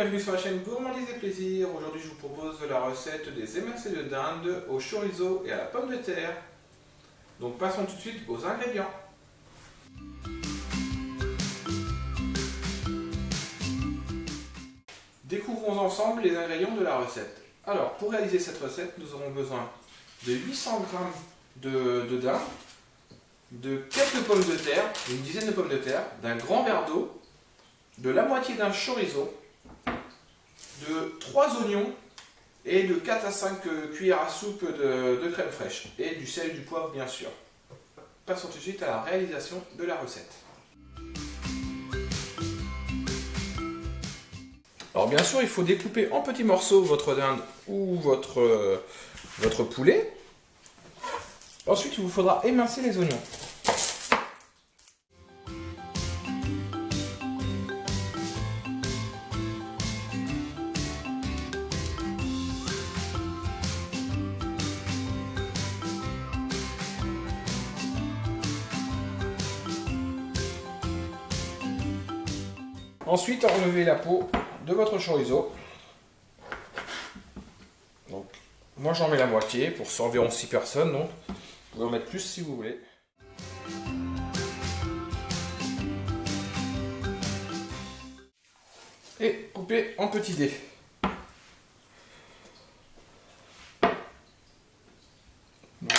bienvenue sur la chaîne Gourmandise et Plaisir. Aujourd'hui je vous propose la recette des émincés de dinde au chorizo et à la pomme de terre. Donc passons tout de suite aux ingrédients. Découvrons ensemble les ingrédients de la recette. Alors pour réaliser cette recette, nous aurons besoin de 800 g de dinde, de quelques pommes de terre, une dizaine de pommes de terre, d'un grand verre d'eau, de la moitié d'un chorizo, de 3 oignons et de 4 à 5 cuillères à soupe de crème fraîche et du sel et du poivre bien sûr. Passons tout de suite à la réalisation de la recette. Alors bien sûr il faut découper en petits morceaux votre dinde ou votre poulet. Ensuite il vous faudra émincer les oignons. Ensuite, enlevez la peau de votre chorizo. Donc, moi j'en mets la moitié pour environ 6 personnes. Donc, vous pouvez en mettre plus si vous voulez. Et coupez en petits dés. Donc,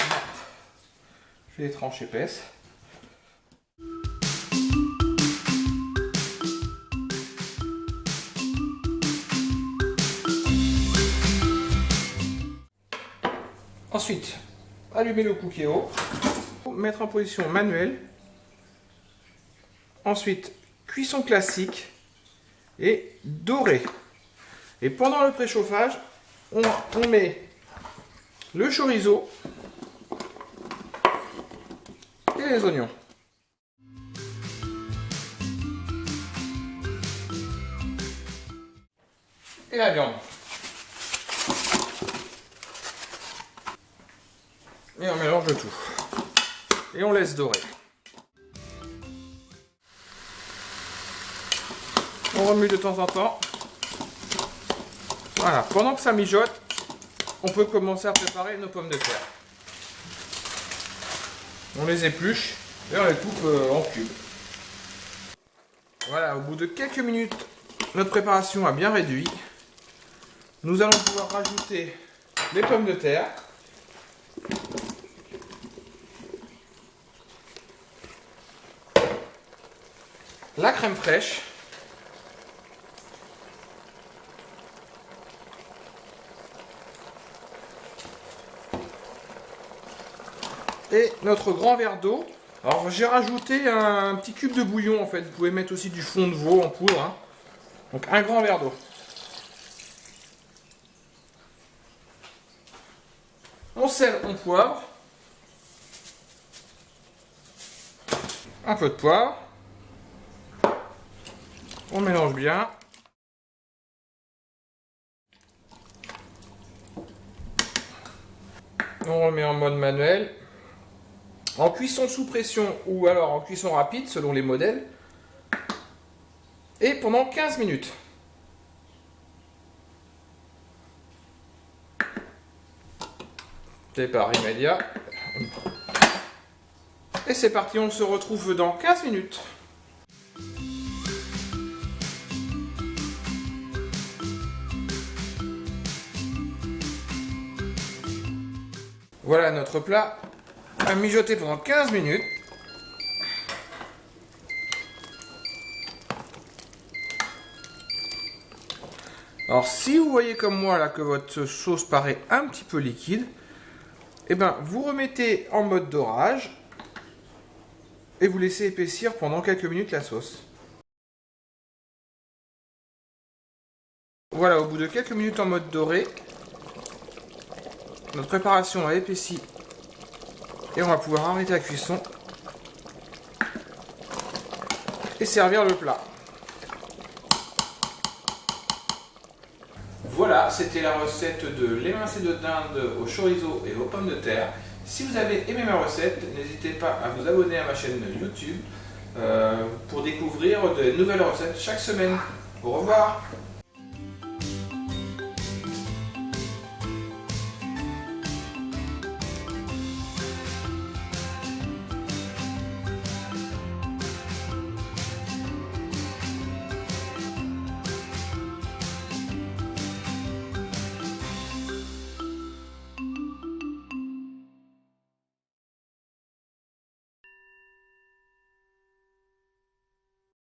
je fais des tranches épaisses. Ensuite, allumez le cookéo, mettre en position manuelle. Ensuite, cuisson classique et doré. Et pendant le préchauffage, on met le chorizo et les oignons. Et la viande. Et on mélange le tout. Et on laisse dorer. On remue de temps en temps. Voilà, pendant que ça mijote, on peut commencer à préparer nos pommes de terre. On les épluche et on les coupe en cubes. Voilà, au bout de quelques minutes, notre préparation a bien réduit. Nous allons pouvoir rajouter les pommes de terre. La crème fraîche. Et notre grand verre d'eau. Alors j'ai rajouté un petit cube de bouillon en fait. Vous pouvez mettre aussi du fond de veau en poudre. Hein. Donc un grand verre d'eau. On sel, on poivre. Un peu de poivre. On mélange bien. On remet en mode manuel. En cuisson sous pression ou alors en cuisson rapide selon les modèles. Et pendant 15 minutes. Départ immédiat. Et c'est parti, on se retrouve dans 15 minutes. Voilà, notre plat a mijoté pendant 15 minutes. Alors si vous voyez comme moi là que votre sauce paraît un petit peu liquide, eh ben, vous remettez en mode dorage et vous laissez épaissir pendant quelques minutes la sauce. Voilà, au bout de quelques minutes en mode doré, notre préparation a épaissi et on va pouvoir arrêter la cuisson et servir le plat. Voilà, c'était la recette de l'émincé de dinde au chorizo et aux pommes de terre. Si vous avez aimé ma recette, n'hésitez pas à vous abonner à ma chaîne YouTube pour découvrir de nouvelles recettes chaque semaine. Au revoir!